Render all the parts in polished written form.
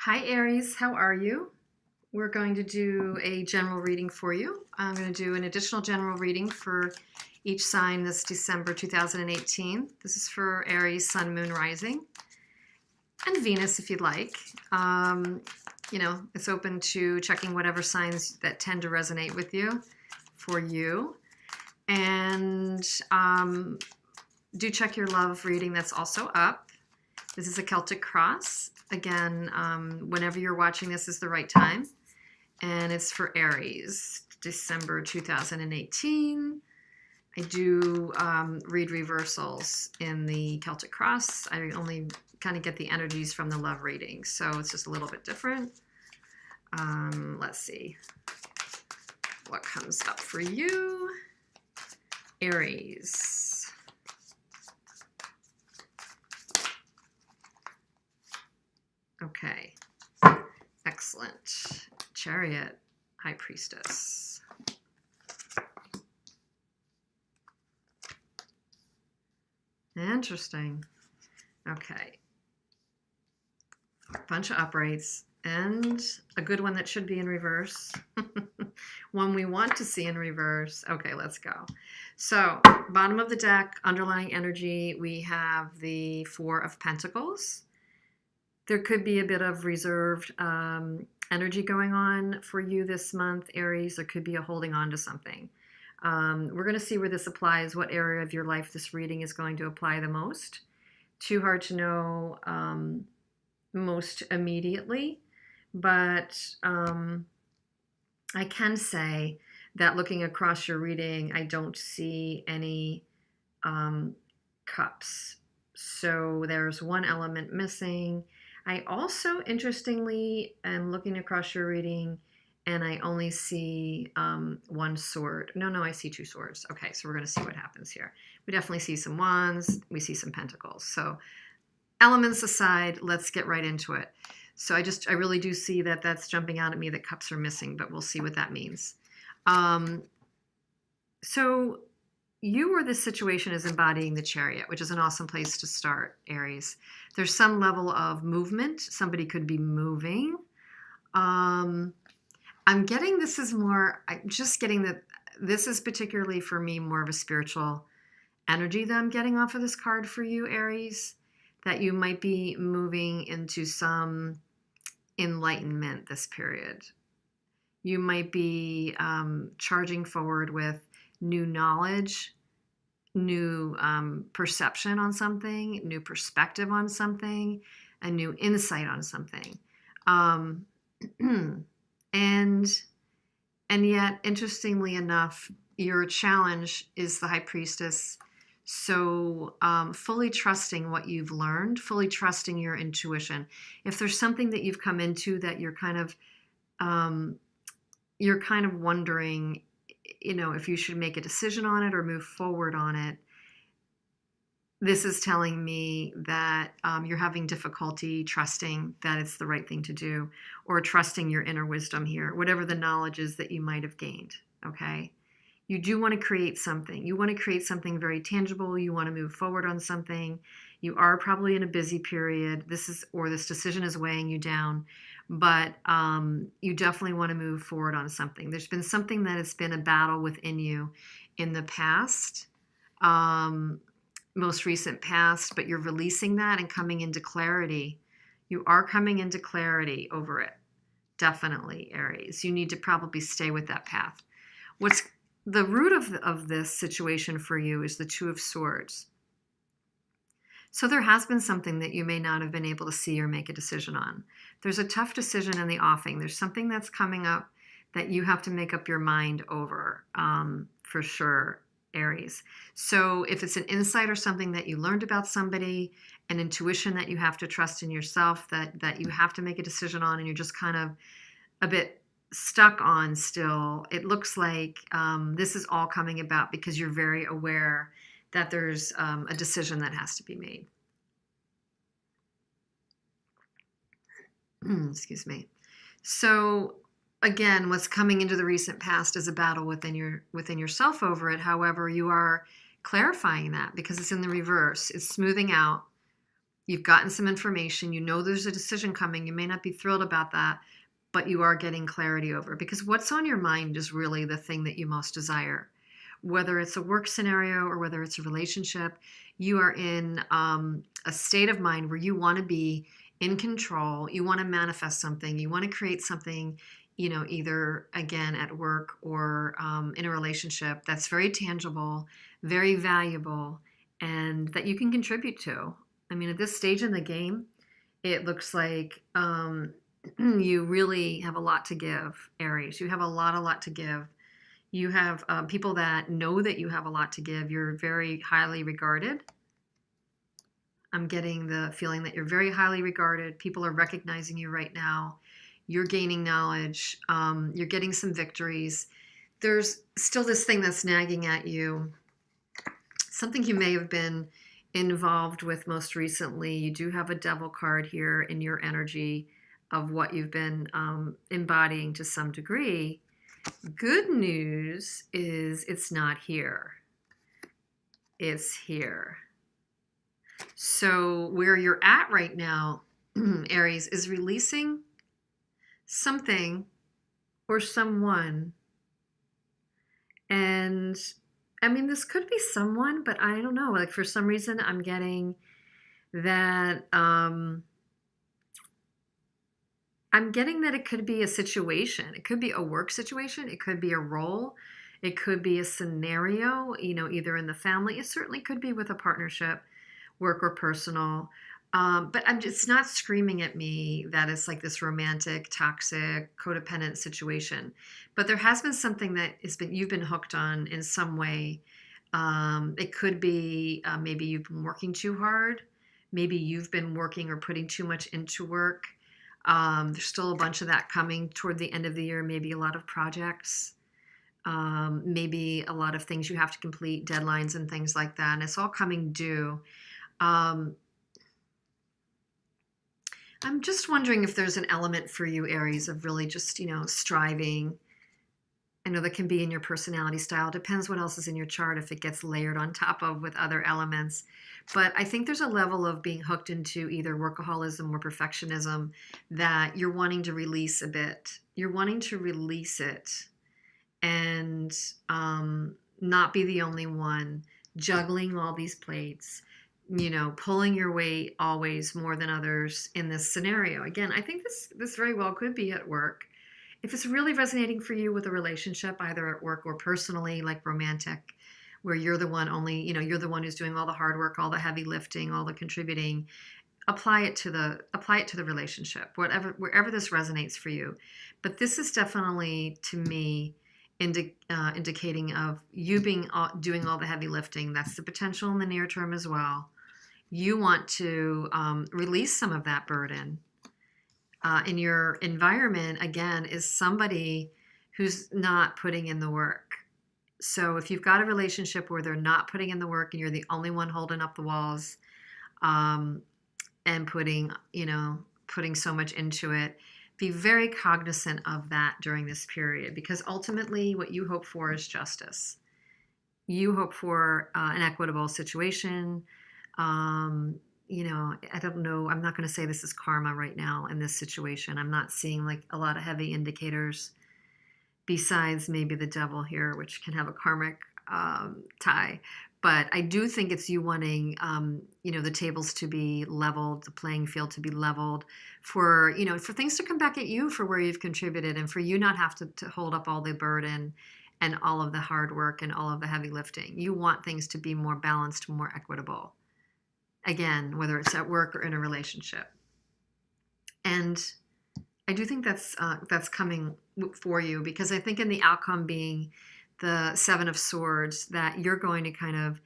Hi Aries, how are you? We're going to do a general reading for you. I'm going to do an additional general reading for each sign this December 2018. This is for Aries, Sun, Moon, Rising, and Venus if you'd like. It's open to checking whatever signs that tend to resonate with you for you. And do check your love reading that's also up. This is a Celtic cross. Again, whenever you're watching this is the right time. And it's for Aries, December 2018. I do read reversals in the Celtic cross. I only kind of get the energies from the love reading, so it's just a little bit different. Let's see what comes up for you, Aries. Okay, excellent. Chariot, High Priestess. Interesting. Okay. A bunch of uprights and a good one that should be in reverse. One we want to see in reverse. Okay, let's go. So, bottom of the deck, underlying energy, we have the Four of Pentacles. There could be a bit of reserved energy going on for you this month, Aries. There could be a holding on to something. We're going to see where this applies, what area of your life this reading is going to apply the most. Too hard to know most immediately, but I can say that looking across your reading, I don't see any cups. So there's one element missing. I also, interestingly, am looking across your reading and I only see one sword. No, I see two swords. Okay, so we're going to see what happens here. We definitely see some wands. We see some pentacles. So elements aside, let's get right into it. So I really do see that that's jumping out at me that cups are missing, but we'll see what that means. So you or this situation is embodying the Chariot, which is an awesome place to start, Aries. There's some level of movement. Somebody could be moving. I'm getting this is more, I'm just getting that this is particularly for me more of a spiritual energy that I'm getting off of this card for you, Aries, that you might be moving into some enlightenment this period. You might be charging forward with new knowledge, new perception on something, new perspective on something, a new insight on something. And yet, interestingly enough, your challenge is the High Priestess. So fully trusting what you've learned, fully trusting your intuition. If there's something that you've come into that you're kind of wondering, if you should make a decision on it or move forward on it, this is telling me that you're having difficulty trusting that it's the right thing to do, or trusting your inner wisdom here, whatever the knowledge is that you might have gained, okay? You do want to create something. You want to create something very tangible. You want to move forward on something. You are probably in a busy period. This decision is weighing you down, but you definitely want to move forward on something. There's been something that has been a battle within you in the past, most recent past, but you're releasing that and coming into clarity. You are coming into clarity over it. Definitely, Aries. You need to probably stay with that path. What's the root of this situation for you is the Two of Swords. So there has been something that you may not have been able to see or make a decision on. There's a tough decision in the offing. There's something that's coming up that you have to make up your mind over, for sure, Aries. So if it's an insight or something that you learned about somebody, an intuition that you have to trust in yourself, that you have to make a decision on, and you're just kind of a bit stuck on still, it looks like this is all coming about because you're very aware that there's a decision that has to be made. Excuse me. So again, what's coming into the recent past is a battle within yourself over it. However, you are clarifying that because it's in the reverse. It's smoothing out. You've gotten some information. You know there's a decision coming. You may not be thrilled about that, but you are getting clarity over it, because what's on your mind is really the thing that you most desire. Whether it's a work scenario or whether it's a relationship, you are in a state of mind where you want to be in control. You want to manifest something. You want to create something, either again at work or in a relationship that's very tangible, very valuable, and that you can contribute to. I mean, at this stage in the game, it looks like you really have a lot to give, Aries. You have a lot to give. You have people that know that you have a lot to give. You're very highly regarded. I'm getting the feeling that you're very highly regarded. People are recognizing you right now. You're gaining knowledge. You're getting some victories. There's still this thing that's nagging at you, something you may have been involved with most recently. You do have a devil card here in your energy of what you've been embodying to some degree. Good news is it's not here. It's here. So where you're at right now, Aries, is releasing something or someone. And I mean, this could be someone, but I don't know. Like, for some reason, I'm getting that it could be a situation. It could be a work situation. It could be a role. It could be a scenario, either in the family. It certainly could be with a partnership, work or personal. But it's not screaming at me that it's like this romantic, toxic, codependent situation. But there has been something that you've been hooked on in some way. It could be maybe you've been working too hard. Maybe you've been working or putting too much into work. There's still a bunch of that coming toward the end of the year. Maybe a lot of projects. Maybe a lot of things you have to complete, deadlines and things like that. And it's all coming due. I'm just wondering if there's an element for you, Aries, of really just, striving. I know that can be in your personality style. Depends what else is in your chart, if it gets layered on top of with other elements. But I think there's a level of being hooked into either workaholism or perfectionism that you're wanting to release a bit. You're wanting to release it and not be the only one juggling all these plates, pulling your weight always more than others in this scenario. Again, I think this very well could be at work. If it's really resonating for you with a relationship, either at work or personally, like romantic, where you're the one you're the one who's doing all the hard work, all the heavy lifting, all the contributing, apply it to the relationship, wherever this resonates for you. But this is definitely, to me, indicating of you doing all the heavy lifting. That's the potential in the near term as well. You want to release some of that burden. In your environment, again, is somebody who's not putting in the work. So if you've got a relationship where they're not putting in the work and you're the only one holding up the walls and putting so much into it, be very cognizant of that during this period, because ultimately what you hope for is justice. You hope for an equitable situation. I don't know. I'm not going to say this is karma right now in this situation. I'm not seeing like a lot of heavy indicators besides maybe the devil here, which can have a karmic tie. But I do think it's you wanting, the tables to be leveled, the playing field to be leveled for things to come back at you for where you've contributed, and for you not have to hold up all the burden and all of the hard work and all of the heavy lifting. You want things to be more balanced, more equitable. Again, whether it's at work or in a relationship. And I do think that's coming for you, because I think in the outcome being the Seven of Swords, that you're going to kind of,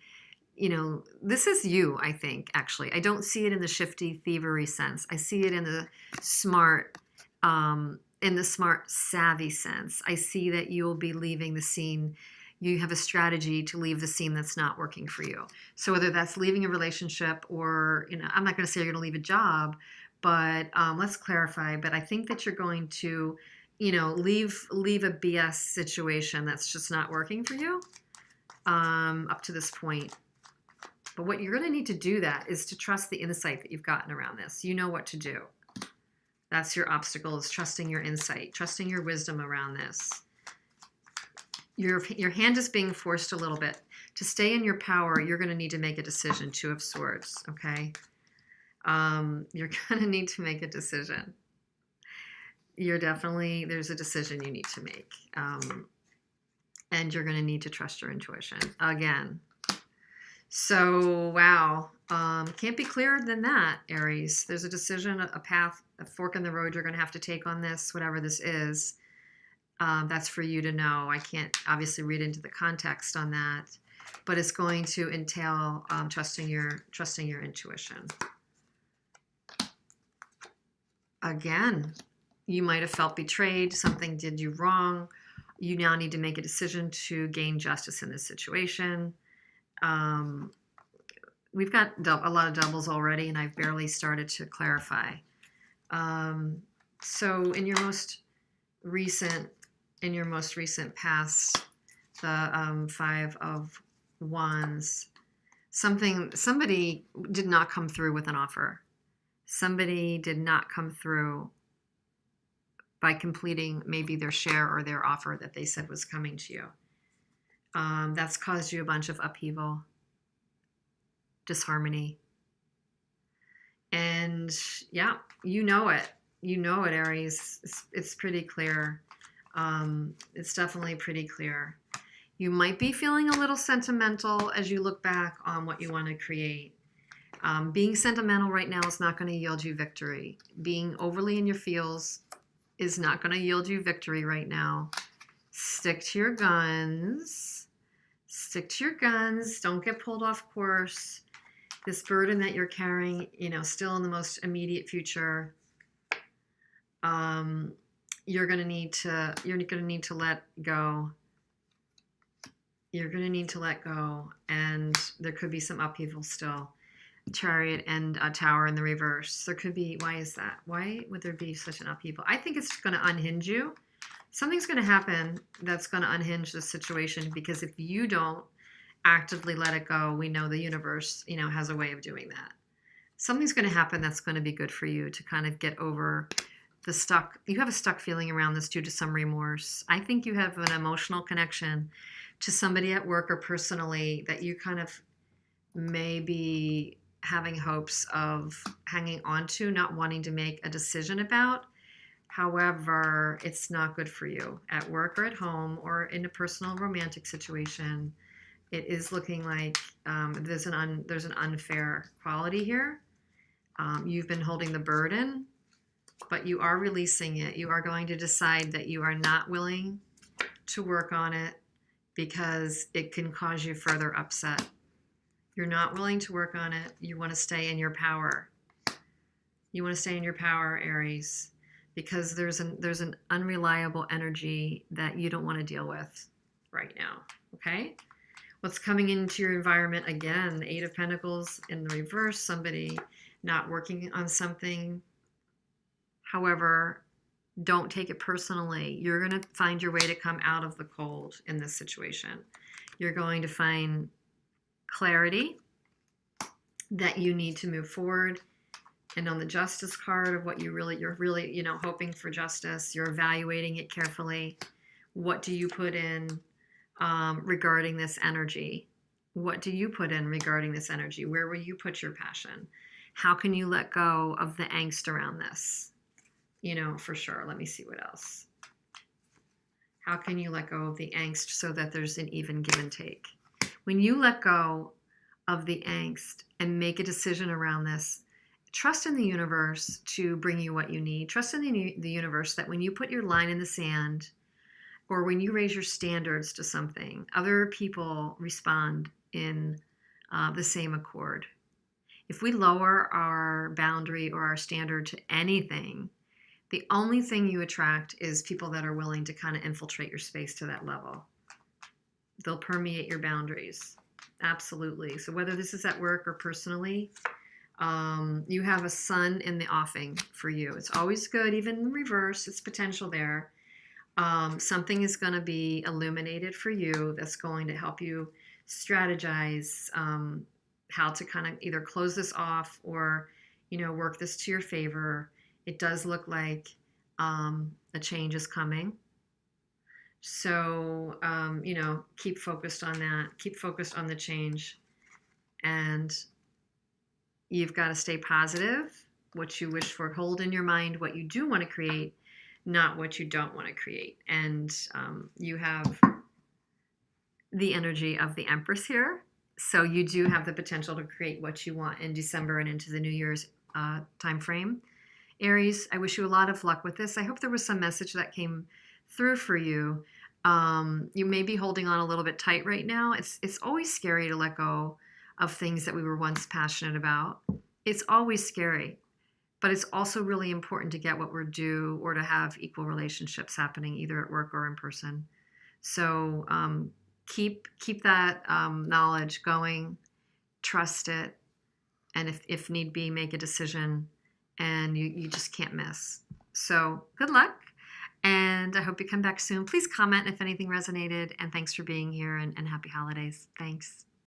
this is you, I think, actually. I don't see it in the shifty thievery sense. I see it in the smart, savvy sense. I see that you'll be leaving the scene. You have a strategy to leave the scene that's not working for you. So whether that's leaving a relationship or, I'm not going to say you're going to leave a job, but let's clarify. But I think that you're going to, leave a BS situation that's just not working for you up to this point. But what you're going to need to do that is to trust the insight that you've gotten around this. You know what to do. That's your obstacle, is trusting your insight, trusting your wisdom around this. Your hand is being forced a little bit. To stay in your power, you're going to need to make a decision, Two of Swords, okay? You're going to need to make a decision. There's a decision you need to make. And you're going to need to trust your intuition again. So, wow. Can't be clearer than that, Aries. There's a decision, a path, a fork in the road you're going to have to take on this, whatever this is. That's for you to know. I can't obviously read into the context on that, but it's going to entail trusting your intuition. Again, you might have felt betrayed. Something did you wrong. You now need to make a decision to gain justice in this situation. We've got a lot of doubles already, and I've barely started to clarify. So in your most recent past, the Five of Wands, somebody did not come through with an offer. Somebody did not come through by completing maybe their share or their offer that they said was coming to you. That's caused you a bunch of upheaval, disharmony. And yeah, you know it, Aries. It's pretty clear. It's definitely pretty clear. You might be feeling a little sentimental as you look back on what you want to create. Being sentimental right now is not going to yield you victory. Being overly in your feels is not going to yield you victory right now. Stick to your guns. Stick to your guns. Don't get pulled off course. This burden that you're carrying, still in the most immediate future, you're going to need to let go. You're going to need to let go, and there could be some upheaval still. Chariot and a Tower in the reverse. There could be. Why is that? Why would there be such an upheaval? I think it's going to unhinge you. Something's going to happen that's going to unhinge the situation, because if you don't actively let it go, we know the universe, has a way of doing that. Something's going to happen that's going to be good for you to kind of get over the stuck. You have a stuck feeling around this due to some remorse. I think you have an emotional connection to somebody at work or personally that you kind of may be having hopes of hanging on to, not wanting to make a decision about. However, it's not good for you at work or at home or in a personal romantic situation. It is looking like there's an unfair quality here. You've been holding the burden, but you are releasing it. You are going to decide that you are not willing to work on it because it can cause you further upset. You're not willing to work on it. You want to stay in your power. You want to stay in your power, Aries, because there's an unreliable energy that you don't want to deal with right now, okay? What's coming into your environment again? Eight of Pentacles in the reverse, somebody not working on something. However, don't take it personally. You're going to find your way to come out of the cold in this situation. You're going to find clarity that you need to move forward. And on the Justice card of what you're really, hoping for justice, you're evaluating it carefully. What do you put in regarding this energy? What do you put in regarding this energy? Where will you put your passion? How can you let go of the angst around this? For sure. Let me see what else. How can you let go of the angst so that there's an even give and take? When you let go of the angst and make a decision around this, trust in the universe to bring you what you need. Trust in the universe that when you put your line in the sand or when you raise your standards to something, other people respond in the same accord. If we lower our boundary or our standard to anything, the only thing you attract is people that are willing to kind of infiltrate your space to that level. They'll permeate your boundaries. Absolutely. So whether this is at work or personally, you have a sun in the offing for you. It's always good, even in reverse, it's potential there. Something is going to be illuminated for you that's going to help you strategize how to kind of either close this off or, work this to your favor. It does look like a change is coming. So, keep focused on that. Keep focused on the change. And you've got to stay positive. What you wish for, hold in your mind what you do want to create, not what you don't want to create. And you have the energy of the Empress here. So you do have the potential to create what you want in December and into the New Year's time frame. Aries, I wish you a lot of luck with this. I hope there was some message that came through for you. You may be holding on a little bit tight right now. It's always scary to let go of things that we were once passionate about. It's always scary, but it's also really important to get what we're due or to have equal relationships happening either at work or in person. So keep that knowledge going, trust it, and if need be, make a decision, and you just can't miss. So good luck, and I hope you come back soon. Please comment if anything resonated, and thanks for being here, and happy holidays. Thanks.